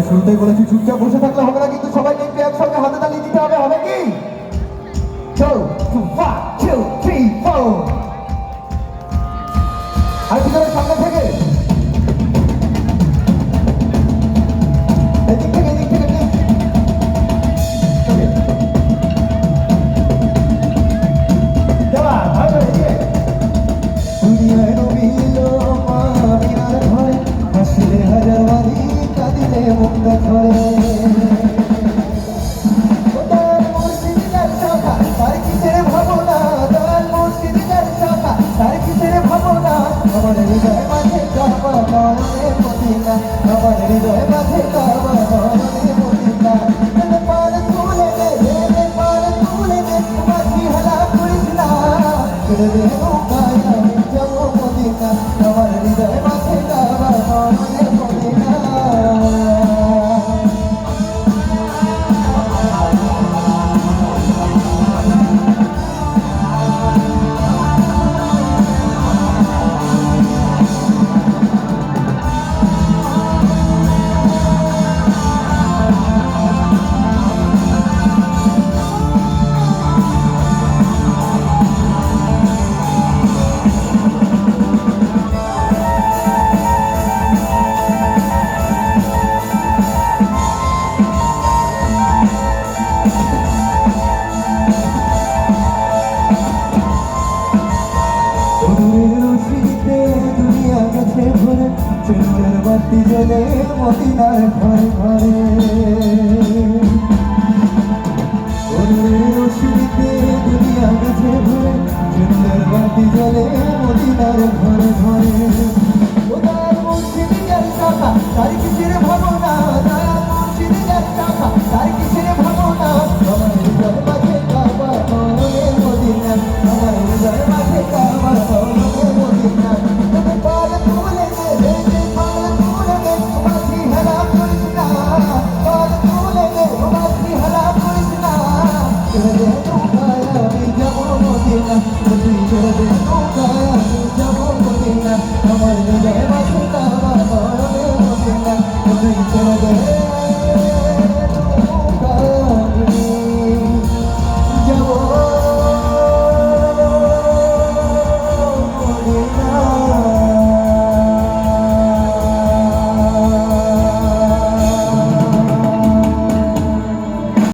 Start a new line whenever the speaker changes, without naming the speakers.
শুরুতেই বলেছি চুপচাপ বসে থাকলে হবে না, কিন্তু সবাইকে একটু একসঙ্গে হাতে তালি দিতে হবে, হবে কি? চল 2 1 2 3 4 আর কি করে সামনে থেকে এদিক থেকে এদিক থেকে দুনিয়ায় নবীল মামিনার ঘরে হাসিলে হাজার বাড়ি কাঁদিলে মুক্তা ঘরে আমার হৃদয় মাঝে কাবা নয়নের মদিনা, আমার হৃদয় মাঝে কাবা নয়নের মদিনা। পার তুলে দে পার তুলে দে মাঝি হালা করিস না, ছেড়ে দে নৌকায় আমি যাবো মদিনা, আমার হৃদয় মাঝে কাবা নয়নের মদিনা। দুনিয়া গেছে ঘুরে চুলের বাতি জ্বলে মদিনার ঘরে ঘরে, দুনিয়া গেছে ঘুরে চুলের বাতি জ্বলে মদিনার ঘরে ঘরে।